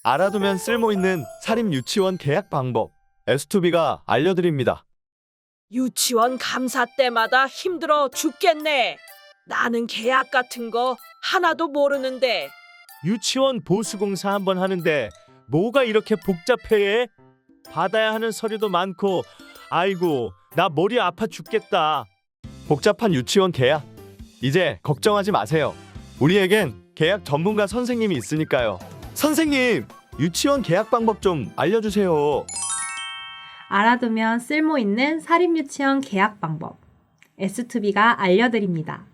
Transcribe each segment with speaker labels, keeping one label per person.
Speaker 1: 알아두면 쓸모있는 사립 유치원 계약 방법 S2B가 알려드립니다.
Speaker 2: 유치원 감사 때마다 힘들어 죽겠네. 나는 계약 같은 거 하나도 모르는데.
Speaker 1: 유치원 보수공사 한번 하는데 뭐가 이렇게 복잡해? 받아야 하는 서류도 많고 아이고 나 머리 아파 죽겠다. 복잡한 유치원 계약 이제 걱정하지 마세요. 우리에겐 계약 전문가 선생님이 있으니까요. 선생님 유치원 계약 방법 좀 알려주세요.
Speaker 3: 알아두면 쓸모있는 사립유치원 계약 방법 S2B가 알려드립니다.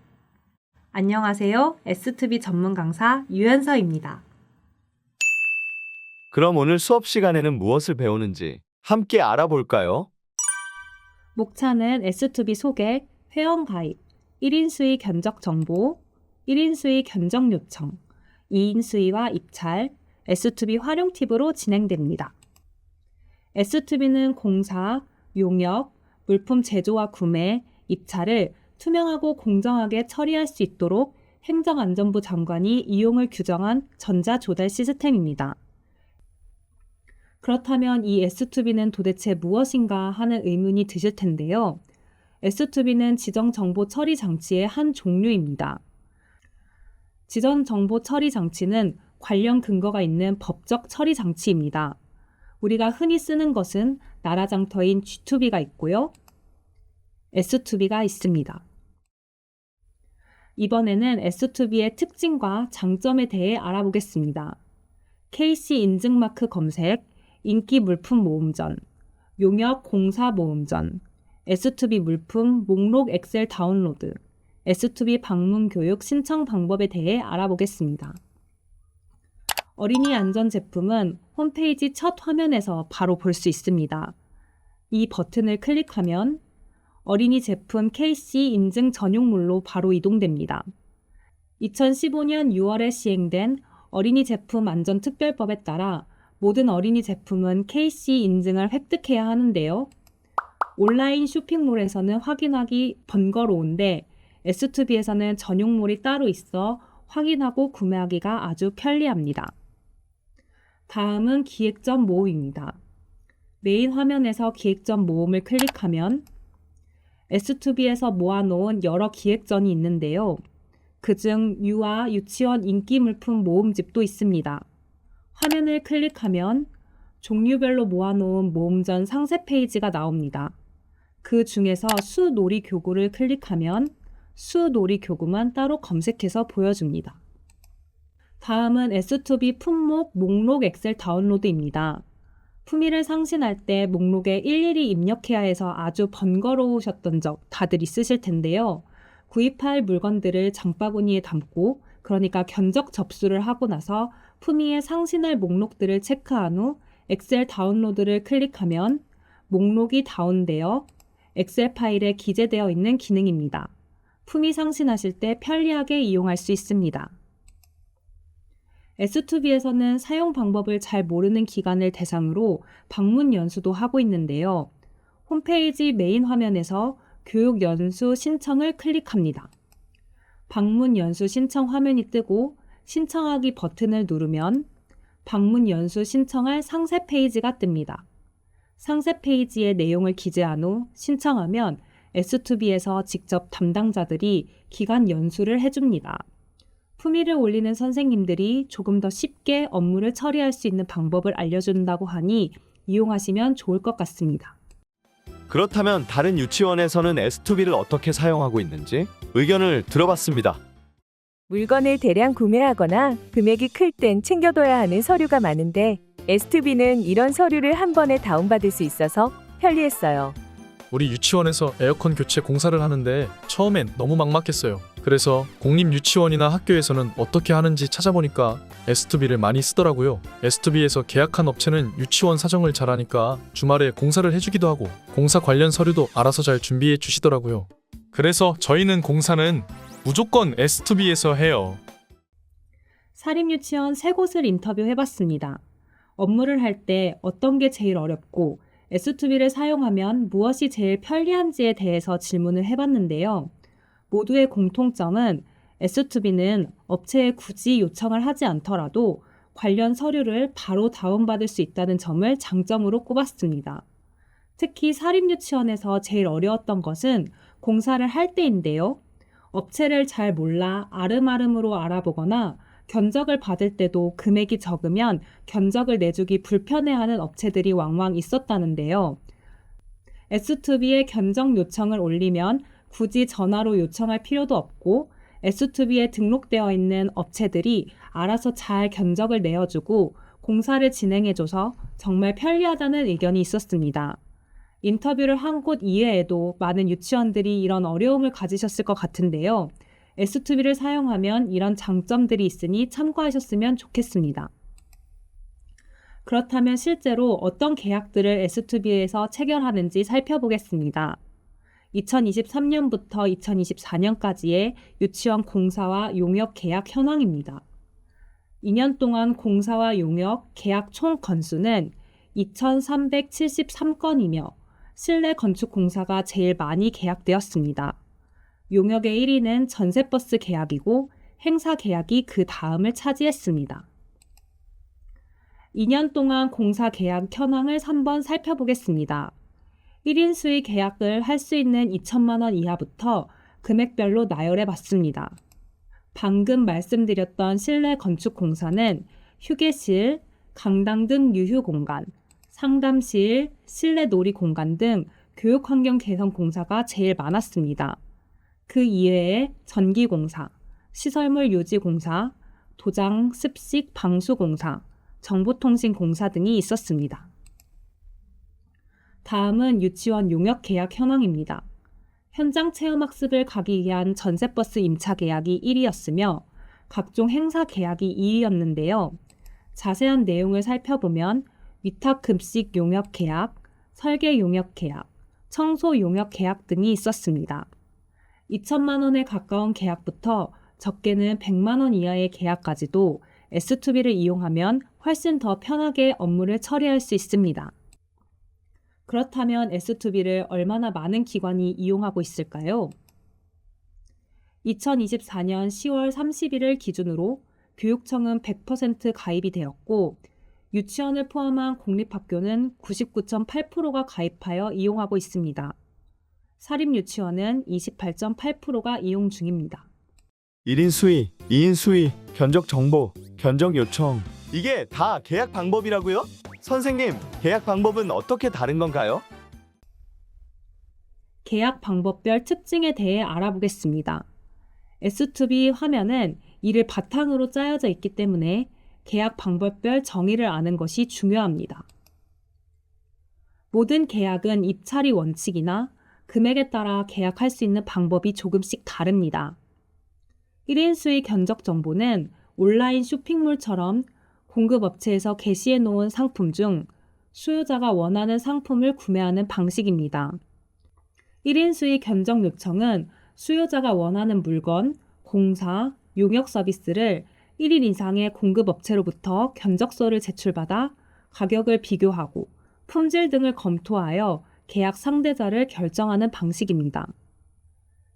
Speaker 3: 안녕하세요. S2B 전문 강사 유연서입니다.
Speaker 1: 그럼 오늘 수업 시간에는 무엇을 배우는지 함께 알아볼까요?
Speaker 3: 목차는 S2B 소개, 회원 가입, 1인 수의 견적 정보, 1인 수의 견적 요청, 2인 수의와 입찰, S2B 활용 팁으로 진행됩니다. S2B는 공사, 용역, 물품 제조와 구매, 입찰을 투명하고 공정하게 처리할 수 있도록 행정안전부 장관이 이용을 규정한 전자조달 시스템입니다. 그렇다면 이 S2B는 도대체 무엇인가 하는 의문이 드실 텐데요. S2B는 지정정보 처리 장치의 한 종류입니다. 지정정보 처리 장치는 관련 근거가 있는 법적 처리 장치입니다. 우리가 흔히 쓰는 것은 나라장터인 G2B가 있고요. S2B가 있습니다. 이번에는 S2B의 특징과 장점에 대해 알아보겠습니다. KC 인증마크 검색, 인기 물품 모음전, 용역 공사 모음전, S2B 물품 목록 엑셀 다운로드, S2B 방문 교육 신청 방법에 대해 알아보겠습니다. 어린이 안전 제품은 홈페이지 첫 화면에서 바로 볼 수 있습니다. 이 버튼을 클릭하면 어린이 제품 KC 인증 전용물로 바로 이동됩니다. 2015년 6월에 시행된 어린이 제품 안전특별법에 따라 모든 어린이 제품은 KC 인증을 획득해야 하는데요. 온라인 쇼핑몰에서는 확인하기 번거로운데 S2B에서는 전용물이 따로 있어 확인하고 구매하기가 아주 편리합니다. 다음은 기획전 모음입니다. 메인 화면에서 기획전 모음을 클릭하면 S2B에서 모아놓은 여러 기획전이 있는데요. 그중 유아 유치원 인기 물품 모음집도 있습니다. 화면을 클릭하면 종류별로 모아놓은 모음전 상세 페이지가 나옵니다. 그 중에서 수놀이 교구를 클릭하면 수놀이 교구만 따로 검색해서 보여줍니다. 다음은 S2B 품목 목록 엑셀 다운로드입니다. 품위를 상신할 때 목록에 일일이 입력해야 해서 아주 번거로우셨던 적 다들 있으실 텐데요. 구입할 물건들을 장바구니에 담고 그러니까 견적 접수를 하고 나서 품위에 상신할 목록들을 체크한 후 엑셀 다운로드를 클릭하면 목록이 다운되어 엑셀 파일에 기재되어 있는 기능입니다. 품위 상신하실 때 편리하게 이용할 수 있습니다. S2B에서는 사용 방법을 잘 모르는 기관을 대상으로 방문 연수도 하고 있는데요. 홈페이지 메인 화면에서 교육 연수 신청을 클릭합니다. 방문 연수 신청 화면이 뜨고 신청하기 버튼을 누르면 방문 연수 신청할 상세 페이지가 뜹니다. 상세 페이지의 내용을 기재한 후 신청하면 S2B에서 직접 담당자들이 기간 연수를 해줍니다. 품위를 올리는 선생님들이 조금 더 쉽게 업무를 처리할 수 있는 방법을 알려준다고 하니 이용하시면 좋을 것 같습니다.
Speaker 1: 그렇다면 다른 유치원에서는 S2B를 어떻게 사용하고 있는지 의견을 들어봤습니다.
Speaker 4: 물건을 대량 구매하거나 금액이 클 땐 챙겨둬야 하는 서류가 많은데 S2B는 이런 서류를 한 번에 다운받을 수 있어서 편리했어요.
Speaker 5: 우리 유치원에서 에어컨 교체 공사를 하는데 처음엔 너무 막막했어요. 그래서 공립유치원이나 학교에서는 어떻게 하는지 찾아보니까 S2B를 많이 쓰더라고요. S2B에서 계약한 업체는 유치원 사정을 잘하니까 주말에 공사를 해주기도 하고 공사 관련 서류도 알아서 잘 준비해 주시더라고요. 그래서 저희는 공사는 무조건 S2B에서 해요.
Speaker 3: 사립유치원 3곳을 인터뷰해봤습니다. 업무를 할 때 어떤 게 제일 어렵고 S2B를 사용하면 무엇이 제일 편리한지에 대해서 질문을 해봤는데요. 모두의 공통점은 S2B는 업체에 굳이 요청을 하지 않더라도 관련 서류를 바로 다운받을 수 있다는 점을 장점으로 꼽았습니다. 특히 사립유치원에서 제일 어려웠던 것은 공사를 할 때인데요. 업체를 잘 몰라 아름아름으로 알아보거나 견적을 받을 때도 금액이 적으면 견적을 내주기 불편해하는 업체들이 왕왕 있었다는데요. S2B에 견적 요청을 올리면 굳이 전화로 요청할 필요도 없고 S2B에 등록되어 있는 업체들이 알아서 잘 견적을 내어주고 공사를 진행해줘서 정말 편리하다는 의견이 있었습니다. 인터뷰를 한 곳 이외에도 많은 유치원들이 이런 어려움을 가지셨을 것 같은데요. S2B를 사용하면 이런 장점들이 있으니 참고하셨으면 좋겠습니다. 그렇다면 실제로 어떤 계약들을 S2B에서 체결하는지 살펴보겠습니다. 2023년부터 2024년까지의 유치원 공사와 용역 계약 현황입니다. 2년 동안 공사와 용역 계약 총 건수는 2,373건이며 실내 건축 공사가 제일 많이 계약되었습니다. 용역의 1위는 전세버스 계약이고 행사 계약이 그 다음을 차지했습니다. 2년 동안 공사 계약 현황을 3번 살펴보겠습니다. 1인 수의 계약을 할 수 있는 2천만 원 이하부터 금액별로 나열해 봤습니다. 방금 말씀드렸던 실내 건축 공사는 휴게실, 강당 등 유휴 공간, 상담실, 실내 놀이 공간 등 교육 환경 개선 공사가 제일 많았습니다. 그 이외에 전기 공사, 시설물 유지 공사, 도장, 습식, 방수 공사, 정보통신 공사 등이 있었습니다. 다음은 유치원 용역 계약 현황입니다. 현장 체험학습을 가기 위한 전세버스 임차 계약이 1위였으며 각종 행사 계약이 2위였는데요. 자세한 내용을 살펴보면 위탁 급식 용역 계약, 설계 용역 계약, 청소 용역 계약 등이 있었습니다. 2천만 원에 가까운 계약부터 적게는 100만 원 이하의 계약까지도 S2B를 이용하면 훨씬 더 편하게 업무를 처리할 수 있습니다. 그렇다면 S2B를 얼마나 많은 기관이 이용하고 있을까요? 2024년 10월 30일을 기준으로 교육청은 100% 가입이 되었고 유치원을 포함한 공립학교는 99.8%가 가입하여 이용하고 있습니다. 사립유치원은 28.8%가 이용 중입니다.
Speaker 1: 1인 수의, 2인 수의, 견적 정보, 견적 요청. 이게 다 계약 방법이라고요? 선생님, 계약 방법은 어떻게 다른 건가요?
Speaker 3: 계약 방법별 특징에 대해 알아보겠습니다. S2B 화면은 이를 바탕으로 짜여져 있기 때문에 계약 방법별 정의를 아는 것이 중요합니다. 모든 계약은 입찰이 원칙이나 금액에 따라 계약할 수 있는 방법이 조금씩 다릅니다. 1인 수의 견적 정보는 온라인 쇼핑몰처럼 공급업체에서 게시해 놓은 상품 중 수요자가 원하는 상품을 구매하는 방식입니다. 1인 수의 견적 요청은 수요자가 원하는 물건, 공사, 용역 서비스를 1인 이상의 공급업체로부터 견적서를 제출받아 가격을 비교하고 품질 등을 검토하여 계약 상대자를 결정하는 방식입니다.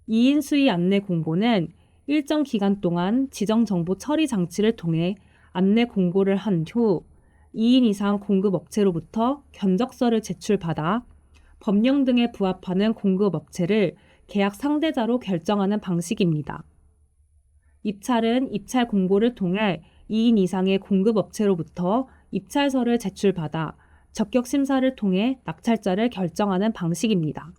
Speaker 3: 2인 수의 안내 공고는 일정 기간 동안 지정 정보 처리 장치를 통해 안내 공고를 한 후 2인 이상 공급업체로부터 견적서를 제출받아 법령 등에 부합하는 공급업체를 계약 상대자로 결정하는 방식입니다. 입찰은 입찰 공고를 통해 2인 이상의 공급업체로부터 입찰서를 제출받아 적격 심사를 통해 낙찰자를 결정하는 방식입니다.